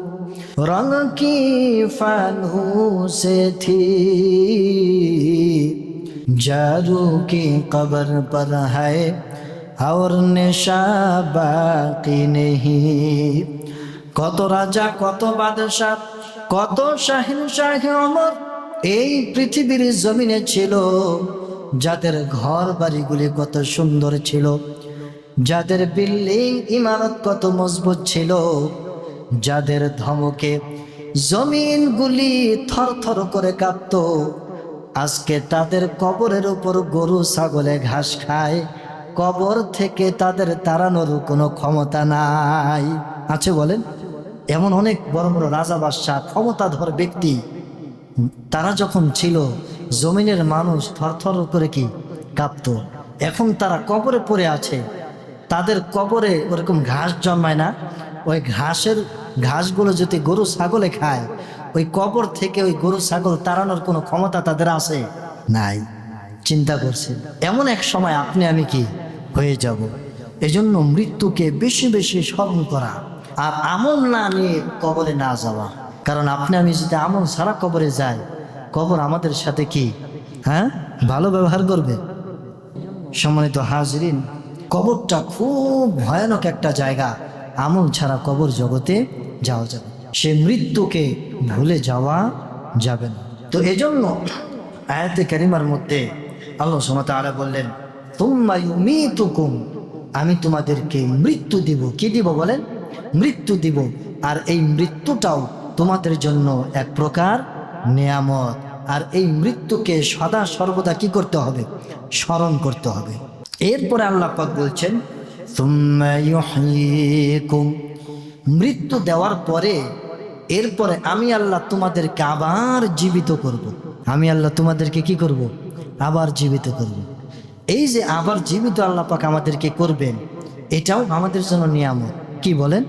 रंग की फानूस थी, जारू की कब्र पर है और नेशा बाकी नहीं। কত রাজা, কত বাদশা, কত শাহিনশাহ অমর এই পৃথিবীর জমিনে ছিল, যাদের ঘর বাড়িগুলি কত সুন্দর ছিল, যাদের বিল্ডিং ইমারত কত মজবুত ছিল, যাদের ধমকে জমিনগুলি থরথর করে কাঁপত, আজকে তাদের কবরের উপর গরু ছাগলে ঘাস খায়। কবর থেকে তাদের তাড়ানোর কোনো ক্ষমতা নাই। আছে বলেন? এমন অনেক বড় বড় রাজা বাদশাহ, ক্ষমতাধর ব্যক্তি, তারা যখন ছিল জমিনের মানুষ থরথর করে কি কাঁপত। এখন তারা কবরে পড়ে আছে, তাদের কবরে ওরকম ঘাস জন্মায় না। ওই ঘাসগুলো যদি গরু ছাগলে খায়, ওই কবর থেকে ওই গরু ছাগল তাড়ানোর কোনো ক্ষমতা তাদের আছে? নাই। চিন্তা করছে এমন এক সময় আপনি আমি কি হয়ে যাব। এজন্য মৃত্যুকে বেশি বেশি স্মরণ করা, আর আমল না নিয়ে কবরে না যাওয়া। কারণ আপনি আমি যদি আমল ছাড়া কবরে যাই, কবর আমাদের সাথে কি ভালো ব্যবহার করবে? সম্মানিত হাজরিন, কবরটা খুব ভয়ানক একটা জায়গা। আমল ছাড়া কবর জগতে যাওয়া যাবে, সে মৃত্যুকে ভুলে যাওয়া যাবে না। তো এজন্য আয়াতে কারিমার মধ্যে আল্লাহ সুবহানাহু ওয়া তাআলা বললেন, তুম্মা ইউমীতুকুম, আমি তোমাদেরকে মৃত্যু দিব। কি দিব বলেন? মৃত্যু দিব। আর এই মৃত্যুটাও তোমাদের জন্য এক প্রকার নেয়ামত, আর এই মৃত্যুকে সদা সর্বদা কি করতে হবে? স্মরণ করতে হবে। এরপরে আল্লাহ পাক বলছেন সুম্মা ইউহয়িকুম, মৃত্যু দেওয়ার পরে এরপরে আমি আল্লাহ তোমাদেরকে আবার জীবিত করব। আমি আল্লাহ তোমাদেরকে কি করব? আবার জীবিত করব। এই যে আবার জীবিত আল্লাহ পাক আমাদেরকে করবেন, এটাও আমাদের জন্য নিয়ামত। কি বলেন?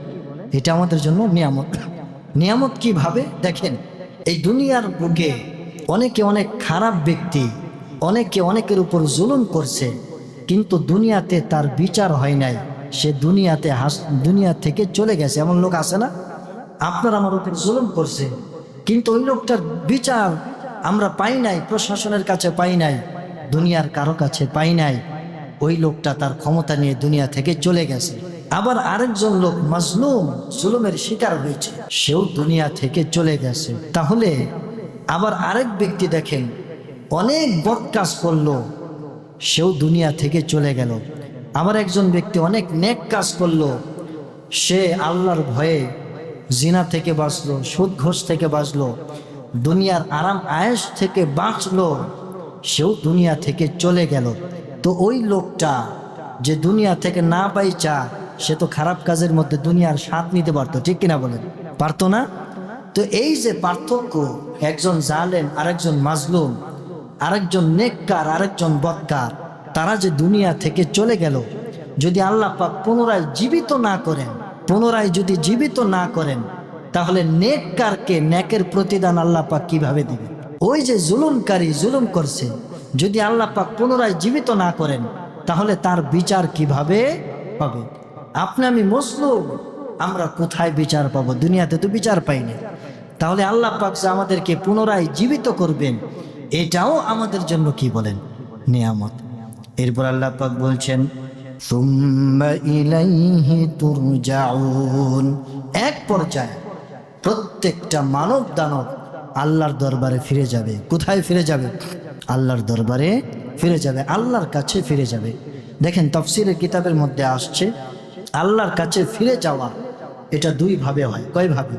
এটা আমাদের জন্য নিয়ামত। নিয়ামত কিভাবে? দেখেন, এই দুনিয়ার বুকে অনেকে অনেক খারাপ ব্যক্তি, অনেকে অনেকের উপর জুলুম করছে, কিন্তু দুনিয়াতে তার বিচার হয় নাই, সে দুনিয়া থেকে চলে গেছে। এমন লোক আছে না? আপনার আমার উপর জুলুম করছে, কিন্তু ওই লোকটার বিচার আমরা পাই নাই, প্রশাসনের কাছে পাই নাই, দুনিয়ার কারো কাছে পাই নাই। ওই লোকটা তার ক্ষমতা নিয়ে দুনিয়া থেকে চলে গেছে। আবার আরেকজন লোক মাজলুম, জুলুমের শিকার হয়েছে, সেও দুনিয়া থেকে চলে গেছে। তাহলে আবার আরেক ব্যক্তি দেখেন অনেক বদ কাজ করলো, সেও দুনিয়া থেকে চলে গেল। আবার একজন ব্যক্তি অনেক নেক কাজ করলো, সে আল্লাহর ভয়ে জিনা থেকে বাঁচলো, সুদ ঘোষ থেকে বাঁচলো, দুনিয়ার আরাম আয়েশ থেকে বাঁচলো, সেও দুনিয়া থেকে চলে গেল। তো ওই লোকটা যে দুনিয়া থেকে না পাইচা, সে তো খারাপ কাজের মধ্যে দুনিয়ার স্বাদ নিতে পারতো, ঠিক কিনা বলেন? পারতো না? তো এই যে পার্থক্য, একজন জালেম আরেকজন মাজলুম, আরেকজন নেককার আরেকজন বদকার, তারা যে দুনিয়া থেকে চলে গেল, যদি আল্লাহ পাক পুনরায় জীবিত না করেন, পুনরায় যদি জীবিত না করেন, তাহলে নেককারকে নেকের প্রতিদান আল্লাহ পাক কিভাবে দিবেন? ওই যে জুলুমকারী জুলুম করছে, যদি আল্লাহ পাক পুনরায় জীবিত না করেন, তাহলে তার বিচার কিভাবে হবে? আপনি আমি মুসলিম, আমরা কোথায় বিচার পাবো? দুনিয়াতে তো বিচার পাইনি। তাহলে আল্লাহ পাক যে আমাদেরকে পুনরায় জীবিত করবেন, এটাও আমাদের জন্য কি বলেন? নিয়ামত। এরপর আল্লাহ পাক বলছেন সুম্মা ইলাইহি তুরজাউন, এক পর্যায়ে প্রত্যেকটা মানব দানব আল্লাহর দরবারে ফিরে যাবে। কোথায় ফিরে যাবে? আল্লাহর দরবারে ফিরে যাবে, আল্লাহর কাছে ফিরে যাবে। দেখেন তাফসীরের কিতাবের মধ্যে আসছে, আল্লাহর কাছে ফিরে যাওয়া এটা দুই ভাবে হয়। কয় ভাবে?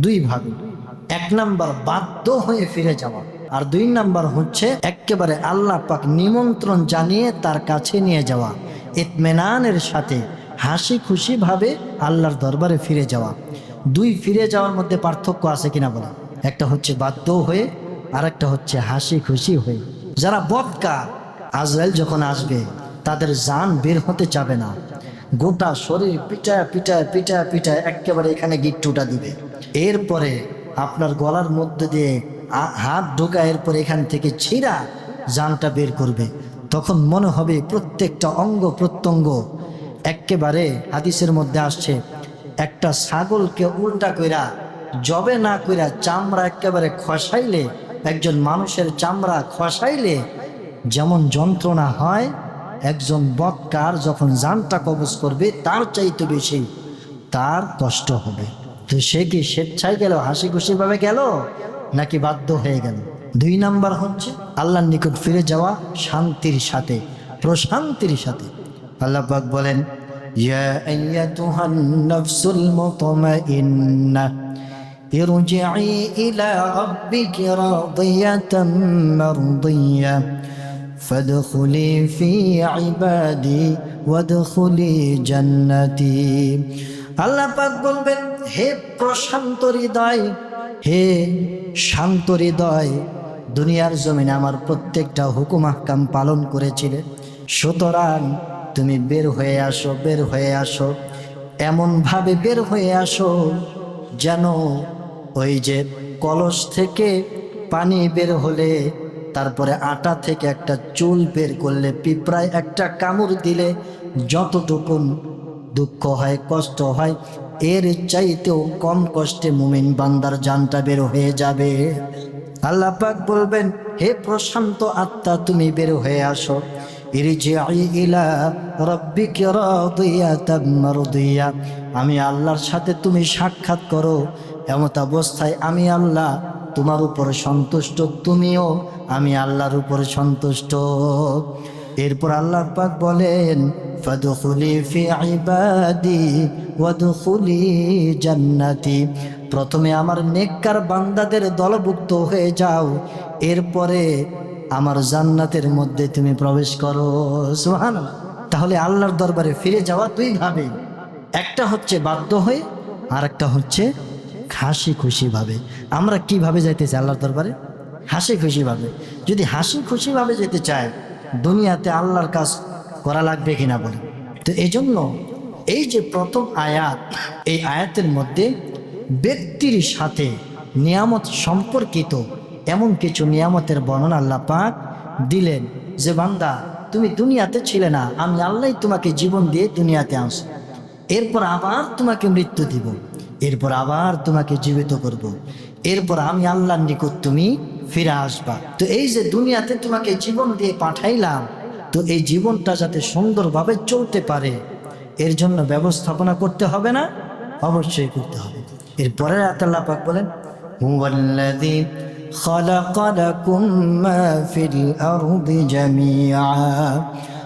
দুই ভাবে। এক নাম্বার বাধ্য হয়ে ফিরে যাওয়া, আর দুই নাম্বার হচ্ছে একেবারে আল্লাহ পাক নিমন্ত্রণ জানিয়ে তার কাছে নিয়ে যাওয়া, ইতমিনানের সাথে হাসি খুশি ভাবে আল্লাহর দরবারে ফিরে যাওয়া। দুই ফিরে যাওয়ার মধ্যে পার্থক্য আছে কিনা বলা? একটা হচ্ছে বাধ্য হয়ে, আর একটা হচ্ছে হাসি খুশি হয়ে। যারা বদকার, আজরাইল যখন আসবে তাদের জান বের হতে চাবে না, গোটা শরীর পিটায় পিটায় পিটায় পিটায় একেবারে এখানে গিট্টুটা দিবে, এরপরে আপনার গলার মধ্যে দিয়ে হাত ঢোকা, এরপরে এখান থেকে ছিঁড়া জানটা বের করবে। তখন মনে হবে প্রত্যেকটা অঙ্গ প্রত্যঙ্গ একেবারে, হাদিসের মধ্যে আসছে একটা ছাগলকে উল্টা কইরা জবে না কইরা চামড়া একেবারে খসাইলে, একজন মানুষের চামড়া খসাইলে যেমন যন্ত্রণা হয়, একজন বদকার যখন জানটা কবজ করবে তার চাইতে বেশি তার কষ্ট হবে। তো সে কি স্বেচ্ছায় গেল, হাসি খুশি ভাবে গেল, নাকি বাধ্য হয়ে গেল? দুই নাম্বার হচ্ছে আল্লাহর নিকট ফিরে যাওয়া শান্তির সাথে, প্রশান্তির সাথে। আল্লাহ পাক বলেন ইয়া আইয়াতুহান নাফসুল মুতমাইন্নাহ ইরজিই ইলা রাব্বিকি রাদিয়াতাম মারদিয়া ফাদখুলি ফি ইবাদি ওয়াদখুলি জান্নাতি। আল্লাহ পাক বলবেন, হে প্রশান্ত হৃদয়, হে শান্ত হৃদয়, দুনিয়ার জমিনে আমার প্রত্যেকটা হুকুম আহকাম পালন করেছিলে, সুতরাং তুমি বের হয়ে আসো, বের হয়ে আসো, এমনভাবে বের হয়ে আসো যেন ওই যে কলস থেকে পানি বের হলে, তারপরে আটা থেকে একটা চুল বের করলে, পিঁপড়ায় একটা কামড় দিলে যতটুকুন দুঃখ হয়, কষ্ট হয়, এর চাইতেও কম কষ্টে মুমিন বান্দার জানটা বের হয়ে যাবে। আল্লাহ পাক বলবেন, হে প্রশান্ত আত্মা, তুমি বের হয়ে আসো, ইরজিই ইলা রাব্বিকি রাদিয়াতাম মারদিয়া, আমি আল্লাহর সাথে তুমি সাক্ষাৎ করো, এমত অবস্থায় আমি আল্লাহ তোমার উপর সন্তুষ্ট, তুমিও আমি আল্লাহর উপর সন্তুষ্ট। এরপর আল্লাহ পাক বলেন ফাদখুলি ফি ইবাদি ওয়াদখুলি জান্নাতি, প্রথমে আমার নেককার বান্দাদের দলভুক্ত হয়ে যাও, এরপরে আমার জান্নাতের মধ্যে তুমি প্রবেশ করো। সুবহানাল্লাহ। তাহলে আল্লাহর দরবারে ফিরে যাওয়া দুই ভাবে, একটা হচ্ছে বাধ্য হয়ে, আর একটা হচ্ছে হাসি খুশি ভাবে। আমরা কিভাবে যাইতে চাই আল্লাহর দরবারে? হাসি খুশি ভাবে। যদি হাসি খুশি ভাবে যেতে চায়, দুনিয়াতে আল্লাহর কাজ করা লাগবে কিনা বলে। তো এই জন্য এই যে প্রথম আয়াত, এই আয়াতের মধ্যে ব্যক্তির সাথে নিয়ামত সম্পর্কিত এমন কিছু নিয়ামতের বর্ণনা আল্লাহ পাক দিলেন যে বান্দা তুমি দুনিয়াতে ছিলে না, আমি আল্লাহ তোমাকে জীবন দিয়ে দুনিয়াতে আনছি, এরপর আবার তোমাকে মৃত্যু দিব, এরপর আবার তোমাকে জীবিত করব, এরপর আমি আল্লাহর নিকট তুমি ফিরে আসবা। তো এই যে দুনিয়াতে তোমাকে জীবন দিয়ে পাঠাইলাম, তো এই জীবনটা যাতে সুন্দরভাবে চলতে পারে এর জন্য ব্যবস্থাপনা করতে হবে না? অবশ্যই করতে হবে। এরপরে আল্লাহ পাক বলেন হুয়াল্লাযী খালাকা লাকুম মা ফিল আরদি জামিআ।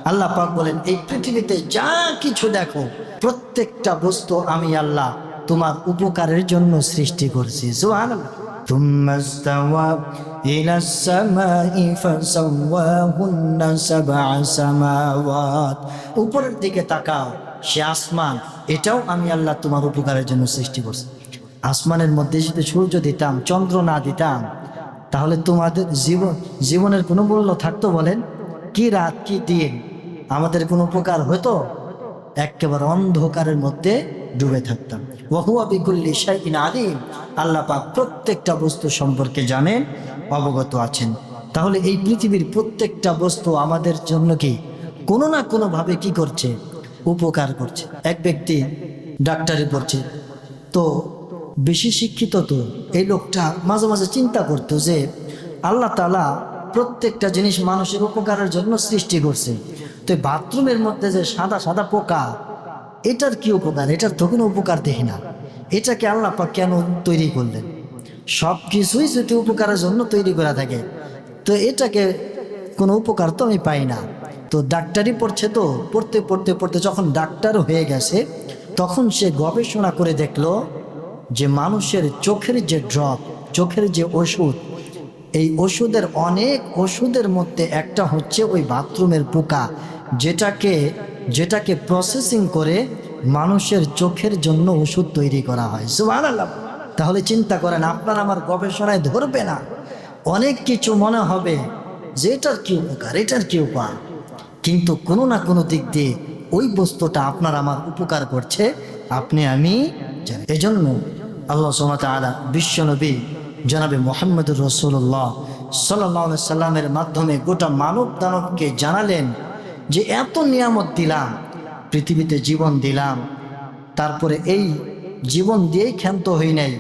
আল্লাহ পাক বলেন এই পৃথিবীতে যা কিছু দেখো প্রত্যেকটা বস্তু আমি আল্লাহ তোমার উপকারের জন্য সৃষ্টি করছি। সুবহানাল্লাহ। থুম্মা ইসতাওয়া ইলাস সামাই ফাসাওয়াহুন্না সাবআ সামাওয়াত। উপরের দিকে তাকাও, সে আসমান, এটাও আমি আল্লাহ তোমার উপকারের জন্য সৃষ্টি করছি। আসমানের মধ্যে যদি সূর্য দিতাম, চন্দ্র না দিতাম, তাহলে তোমাদের জীবনের কোনো মূল্য থাকতো বলেন? কি রাত কি দিন, আমাদের কোনো উপকার হতো? একেবারে অন্ধকারের মধ্যে ডুবে থাকতাম। ওয়া হুয়া বিকুল্লি শাইইন আলিম। আল্লাহ পাক প্রত্যেকটা বস্তু সম্পর্কে জানেন, অবগত আছেন। তাহলে এই পৃথিবীর প্রত্যেকটা বস্তু আমাদের জন্য কি কোনো না কোনোভাবে কি করছে? উপকার করছে। এক ব্যক্তি ডাক্তারি পড়ছে, তো বেশি শিক্ষিত, তো এই লোকটা মাঝে মাঝে চিন্তা করতো যে আল্লাহ তাআলা প্রত্যেকটা জিনিস মানুষের উপকারের জন্য সৃষ্টি করছে, তো বাথরুমের মধ্যে যে সাদা সাদা পোকা, এটার কি উপকার? এটার তো কোনো উপকার দেখি না, এটাকে আল্লাহ পাক কেন তৈরি করলেন? সব কিছুই যদি উপকারের জন্য তৈরি করা থাকে, তো এটাকে কোনো উপকার তো আমি পাই না। তো ডাক্তারি পড়ছে, তো পড়তে পড়তে পড়তে যখন ডাক্তার হয়ে গেছে, তখন সে গবেষণা করে দেখলো যে মানুষের চোখের যে ড্রপ, চোখের যে ওষুধ, এই ওষুধের অনেক ওষুধের মধ্যে একটা হচ্ছে ওই বাথরুমের পোকা, যেটাকে প্রসেসিং করে মানুষের চোখের জন্য ওষুধ তৈরি করা হয়। সুবহানাল্লাহ। তাহলে চিন্তা করেন, আপনার আমার গবেষণায় ধরবে না, অনেক কিছু মনে হবে যে এটার কি উপকার, এটার কি উপায়, কিন্তু কোনো না কোনো দিক দিয়ে ওই বস্তুটা আপনার আমার উপকার করছে, আপনি আমি জানি। এজন্য আল্লাহ সুবহানাহু ওয়া তাআলা বিশ্বনবী জনাবে মুহাম্মদুর রাসূলুল্লাহ সাল্লাল্লাহু আলাইহি সাল্লামের মাধ্যমে গোটা মানব দানবকে জানালেন যে এত নিয়ামত দিলাম, পৃথিবীতে জীবন দিলাম, তারপরে এই জীবন দিয়েই ক্ষান্ত হই নাই,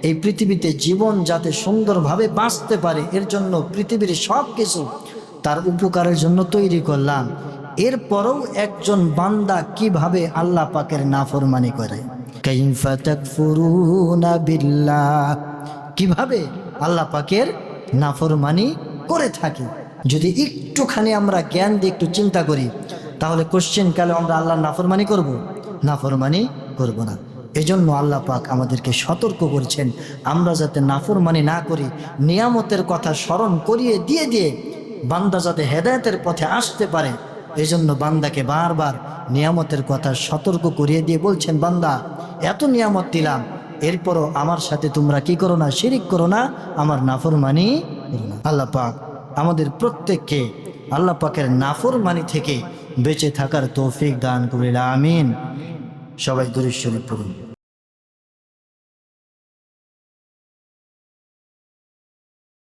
এই পৃথিবীতে জীবন যাতে সুন্দরভাবে বাঁচতে পারে এর জন্য পৃথিবীর সব কিছু তার উপকারের জন্য তৈরি করলাম। এরপরও একজন বান্দা কিভাবে আল্লাহ পাকের নাফরমানি করে, কাইফা তাকফুরুনা বিল্লাহ, কিভাবে আল্লাহ পাকের নাফরমানি করে থাকে। যদি একটুখানি আমরা জ্ঞান দিয়ে একটু চিন্তা করি, তাহলে কোশ্চেন কালে আমরা আল্লাহর নাফরমানি করব? নাফরমানি করব না। এজন্য আল্লাহ পাক আমাদেরকে সতর্ক করেছেন আমরা যাতে নাফরমানি না করি, নিয়ামতের কথা স্মরণ করিয়ে দিয়ে দিয়ে বান্দা যাতে হেদায়েতের পথে আসতে পারে, এজন্য বান্দাকে বারবার নিয়ামতের কথা সতর্ক করিয়ে দিয়ে বলছেন, বান্দা এত নিয়ামত দিলাম, এরপরও আমার সাথে তোমরা কি করো না? শিরিক করো না, আমার নাফরমানি করো না। আল্লাহ পাক আমাদের প্রত্যেককে আল্লাহ পাকের নাফরমানি থেকে বেঁচে থাকার তৌফিক দান করিল। আমিন। সবাই দুরূদ শরীফ পড়ুন।